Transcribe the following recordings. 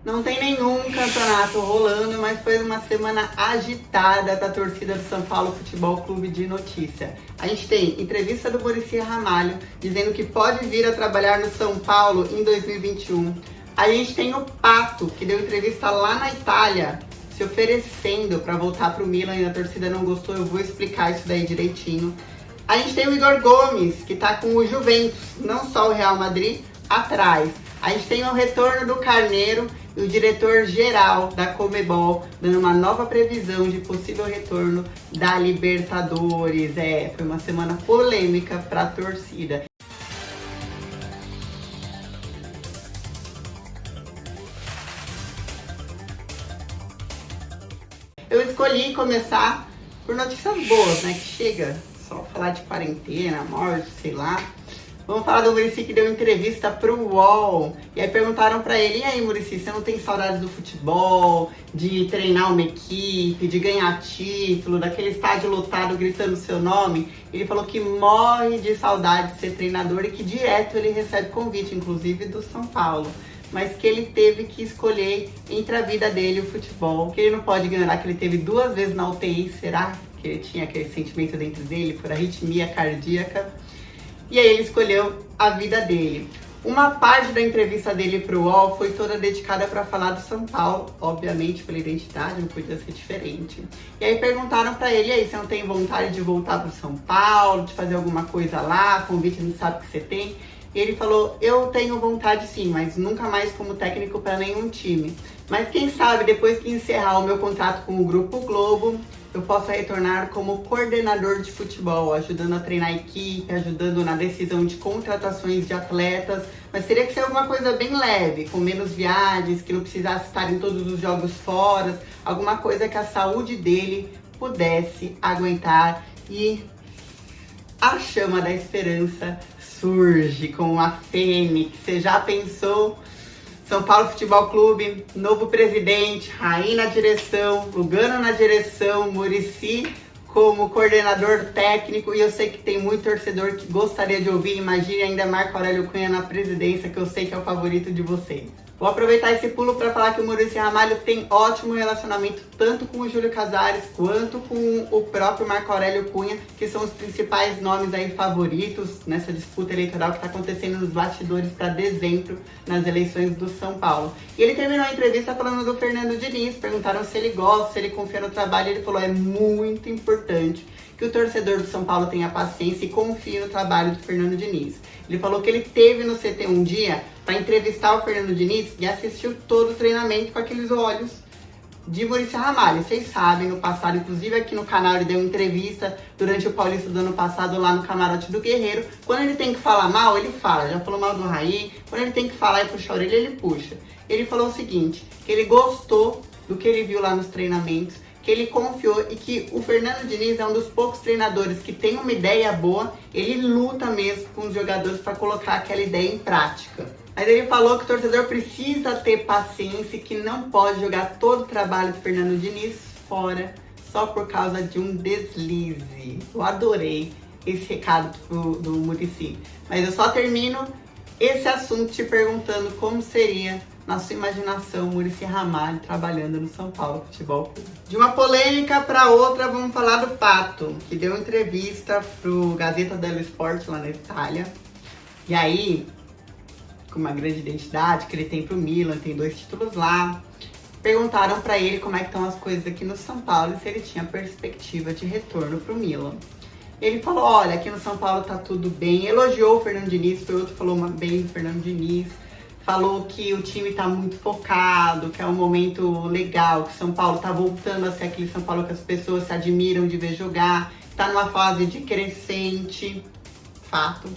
Não tem nenhum campeonato rolando, mas foi uma semana agitada da torcida do São Paulo Futebol Clube de notícia. A gente tem entrevista do Muricy Ramalho dizendo que pode vir a trabalhar no São Paulo em 2021. A gente tem o Pato, que deu entrevista lá na Itália, se oferecendo para voltar para o Milan e a torcida não gostou. Eu vou explicar isso daí direitinho. A gente tem o Igor Gomes, que está com o Juventus, não só o Real Madrid, atrás. A gente tem o retorno do Carneiro e o diretor-geral da Conmebol dando uma nova previsão de possível retorno da Libertadores. Foi uma semana polêmica para a torcida. Eu escolhi começar por notícias boas, né? Que chega só falar de quarentena, morte, sei lá. Vamos falar do Muricy, que deu entrevista pro UOL. E aí perguntaram pra ele: e aí, Muricy, você não tem saudades do futebol, de treinar uma equipe, de ganhar título, daquele estádio lotado gritando seu nome? Ele falou que morre de saudade de ser treinador e que direto ele recebe convite, inclusive do São Paulo. Mas que ele teve que escolher entre a vida dele e o futebol. Que ele não pode ignorar que ele teve 2 vezes na UTI. Será que ele tinha aquele sentimento dentro dele por arritmia cardíaca? E aí ele escolheu a vida dele. Uma parte da entrevista dele para o UOL foi toda dedicada para falar do São Paulo, obviamente pela identidade, não podia ser diferente. E aí perguntaram para ele: e aí, você não tem vontade de voltar para o São Paulo, de fazer alguma coisa lá, convite não sabe que você tem? E ele falou: eu tenho vontade sim, mas nunca mais como técnico para nenhum time. Mas quem sabe depois que encerrar o meu contrato com o Grupo Globo, eu possa retornar como coordenador de futebol, ajudando a treinar a equipe, ajudando na decisão de contratações de atletas. Mas teria que ser alguma coisa bem leve, com menos viagens, que não precisasse estar em todos os jogos fora, alguma coisa que a saúde dele pudesse aguentar. E a chama da esperança surge como uma fênix. Você já pensou? São Paulo Futebol Clube, novo presidente, Raí na direção, Lugano na direção, Muricy como coordenador técnico. E eu sei que tem muito torcedor que gostaria de ouvir. Imagine ainda Marco Aurélio Cunha na presidência, que eu sei que é o favorito de vocês. Vou aproveitar esse pulo para falar que o Muricy Ramalho tem ótimo relacionamento tanto com o Júlio Casares quanto com o próprio Marco Aurélio Cunha, que são os principais nomes aí favoritos nessa disputa eleitoral que está acontecendo nos bastidores para dezembro, nas eleições do São Paulo. E ele terminou a entrevista falando do Fernando Diniz. Perguntaram se ele gosta, se ele confia no trabalho, e ele falou: é muito importante que o torcedor do São Paulo tenha paciência e confie no trabalho do Fernando Diniz. Ele falou que ele teve no CT um dia para entrevistar o Fernando Diniz e assistiu todo o treinamento com aqueles olhos de Muricy Ramalho. Vocês sabem, no passado, inclusive aqui no canal, ele deu entrevista durante o Paulista do ano passado lá no camarote do Guerreiro. Quando ele tem que falar mal, ele fala. Já falou mal do Raí. Quando ele tem que falar e puxar a orelha, ele puxa. Ele falou o seguinte, que ele gostou do que ele viu lá nos treinamentos, que ele confiou e que o Fernando Diniz é um dos poucos treinadores que tem uma ideia boa, ele luta mesmo com os jogadores para colocar aquela ideia em prática. Mas ele falou que o torcedor precisa ter paciência e que não pode jogar todo o trabalho do Fernando Diniz fora só por causa de um deslize. Eu adorei esse recado do Muricy. Mas eu só termino esse assunto te perguntando como seria, na sua imaginação, Muricy Ramalho trabalhando no São Paulo Futebol Clube. De uma polêmica para outra, vamos falar do Pato, que deu entrevista pro Gazzetta dello Sport lá na Itália. E aí, com uma grande identidade que ele tem pro Milan, tem 2 títulos lá, perguntaram para ele como é que estão as coisas aqui no São Paulo e se ele tinha perspectiva de retorno pro Milan. Ele falou: olha, aqui no São Paulo tá tudo bem. Elogiou o Fernando Diniz, foi outro que falou bem do Fernando Diniz. Falou que o time tá muito focado, que é um momento legal, que São Paulo tá voltando a ser aquele São Paulo que as pessoas se admiram de ver jogar, tá numa fase de crescente, fato.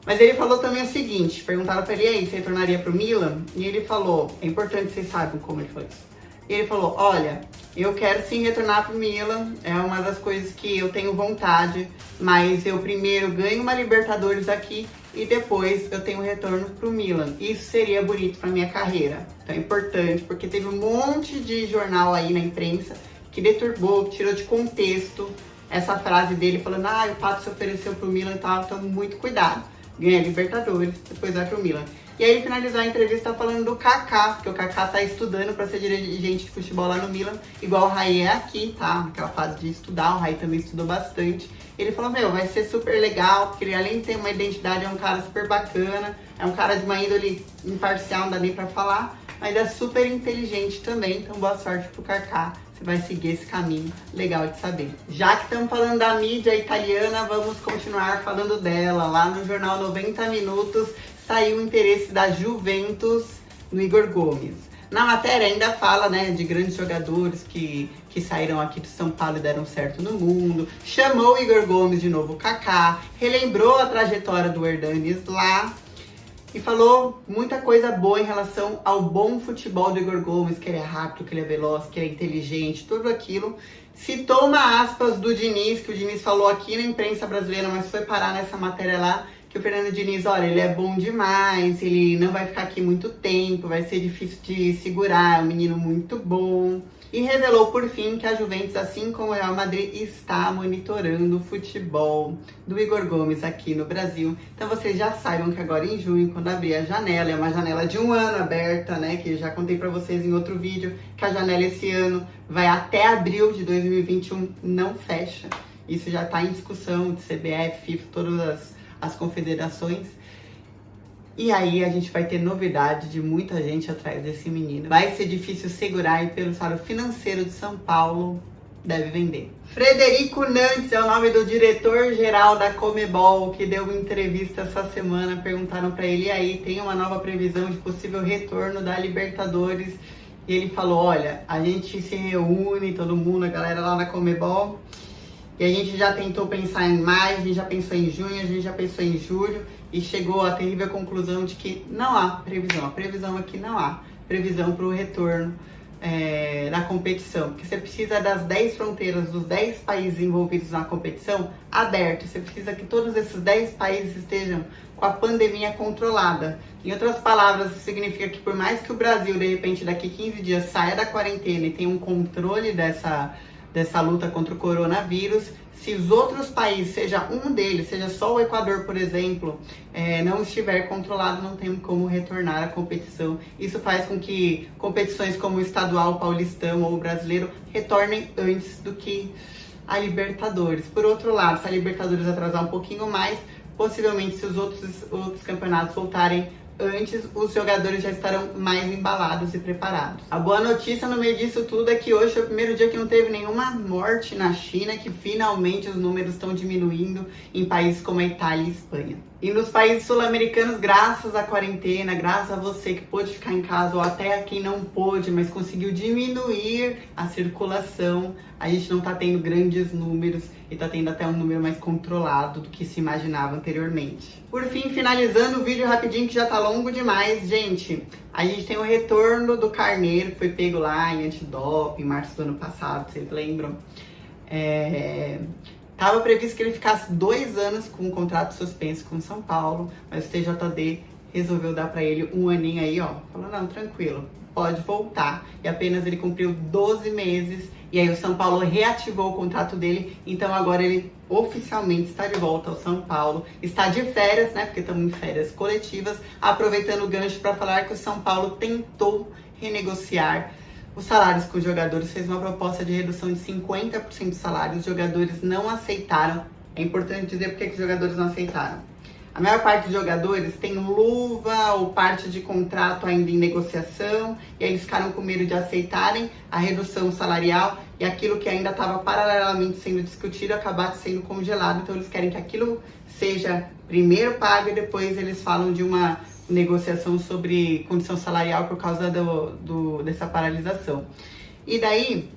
Mas ele falou também o seguinte, perguntaram pra ele: e aí, você retornaria pro Milan? E ele falou, é importante que vocês saibam como ele falou isso. E ele falou: olha, eu quero sim retornar pro Milan, é uma das coisas que eu tenho vontade, mas eu primeiro ganho uma Libertadores aqui e depois eu tenho retorno pro Milan. Isso seria bonito pra minha carreira. Então é importante, porque teve um monte de jornal aí na imprensa que deturbou, que tirou de contexto essa frase dele, falando: o Pato se ofereceu pro Milan e tal, então muito cuidado. Ganha Libertadores, depois vai pro Milan. E aí ele finalizou a entrevista falando do Kaká, porque o Kaká tá estudando para ser dirigente de futebol lá no Milan, igual o Raí é aqui, tá? Naquela fase de estudar, o Raí também estudou bastante. Ele falou, vai ser super legal, porque ele além de ter uma identidade, é um cara super bacana, é um cara de uma índole imparcial, não dá nem pra falar, mas é super inteligente também, então boa sorte pro Kaká. Você vai seguir esse caminho, legal de saber. Já que estamos falando da mídia italiana, vamos continuar falando dela. Lá no jornal 90 Minutos saiu o interesse da Juventus no Igor Gomes. Na matéria ainda fala, né, de grandes jogadores que saíram aqui de São Paulo e deram certo no mundo. Chamou o Igor Gomes de novo Kaká, relembrou a trajetória do Hernanes lá. E falou muita coisa boa em relação ao bom futebol do Igor Gomes, que ele é rápido, que ele é veloz, que ele é inteligente, tudo aquilo. Citou uma aspas do Diniz, que o Diniz falou aqui na imprensa brasileira, mas foi parar nessa matéria lá, que o Fernando Diniz, olha, ele é bom demais, ele não vai ficar aqui muito tempo, vai ser difícil de segurar, é um menino muito bom. E revelou, por fim, que a Juventus, assim como o Real Madrid, está monitorando o futebol do Igor Gomes aqui no Brasil. Então vocês já saibam que agora em junho, quando abrir a janela, é uma janela de um ano aberta, né? Que eu já contei pra vocês em outro vídeo, que a janela esse ano vai até abril de 2021, não fecha. Isso já está em discussão de CBF, FIFA, todas as confederações. E aí a gente vai ter novidade de muita gente atrás desse menino. Vai ser difícil segurar e pelo estado financeiro de São Paulo, deve vender. Frederico Nantes é o nome do diretor-geral da Conmebol, que deu uma entrevista essa semana. Perguntaram para ele, e aí, tem uma nova previsão de possível retorno da Libertadores? E ele falou, olha, a gente se reúne, todo mundo, a galera lá na Conmebol, e a gente já tentou pensar em maio, a gente já pensou em junho, a gente já pensou em julho, e chegou à terrível conclusão de que não há previsão. A previsão aqui não há previsão para o retorno da competição. Porque você precisa das 10 fronteiras, dos 10 países envolvidos na competição abertos. Você precisa que todos esses 10 países estejam com a pandemia controlada. Em outras palavras, isso significa que por mais que o Brasil, de repente, daqui 15 dias saia da quarentena e tenha um controle dessa luta contra o coronavírus, se os outros países, seja um deles, seja só o Equador, por exemplo, não estiver controlado, não tem como retornar à competição. Isso faz com que competições como o estadual, o paulistão ou o brasileiro retornem antes do que a Libertadores. Por outro lado, se a Libertadores atrasar um pouquinho mais, possivelmente se os outros campeonatos voltarem antes, os jogadores já estarão mais embalados e preparados. A boa notícia no meio disso tudo é que hoje foi o primeiro dia que não teve nenhuma morte na China, que finalmente os números estão diminuindo em países como a Itália e a Espanha. E nos países sul-americanos, graças à quarentena, graças a você que pôde ficar em casa, ou até a quem não pôde, mas conseguiu diminuir a circulação, a gente não tá tendo grandes números e tá tendo até um número mais controlado do que se imaginava anteriormente. Por fim, finalizando o vídeo rapidinho, que já tá longo demais, gente, a gente tem o retorno do Carneiro, que foi pego lá em antidoping, em março do ano passado, vocês lembram? Tava previsto que ele ficasse 2 anos com um contrato suspenso com São Paulo, mas o TJD resolveu dar para ele um aninho aí, ó. Falou, não, tranquilo, pode voltar. E apenas ele cumpriu 12 meses, e aí o São Paulo reativou o contrato dele, então agora ele oficialmente está de volta ao São Paulo. Está de férias, né, porque estamos em férias coletivas, aproveitando o gancho para falar que o São Paulo tentou renegociar os salários com os jogadores, fez uma proposta de redução de 50% do salário, os jogadores não aceitaram. É importante dizer porque que os jogadores não aceitaram. A maior parte dos jogadores tem luva ou parte de contrato ainda em negociação, e aí eles ficaram com medo de aceitarem a redução salarial e aquilo que ainda estava paralelamente sendo discutido acabasse sendo congelado. Então eles querem que aquilo seja primeiro pago e depois eles falam de uma negociação sobre condição salarial por causa dessa paralisação. E daí,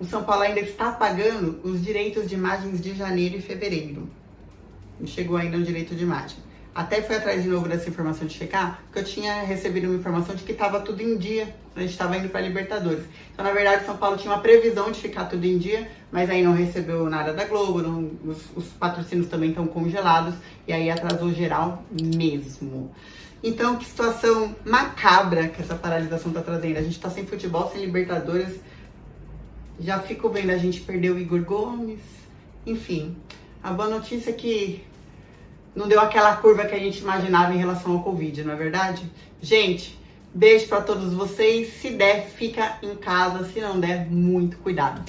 o São Paulo ainda está pagando os direitos de imagens de janeiro e fevereiro. Não chegou ainda o direito de imagem. Até fui atrás de novo dessa informação de checar, porque eu tinha recebido uma informação de que estava tudo em dia, a gente estava indo para a Libertadores. Então, na verdade, São Paulo tinha uma previsão de ficar tudo em dia, mas aí não recebeu nada da Globo, os patrocínios também estão congelados, e aí atrasou geral mesmo. Então, que situação macabra que essa paralisação está trazendo. A gente está sem futebol, sem Libertadores, já fico vendo a gente perder o Igor Gomes, enfim. A boa notícia é que não deu aquela curva que a gente imaginava em relação ao Covid, não é verdade? Gente, beijo para todos vocês. Se der, fica em casa. Se não der, muito cuidado.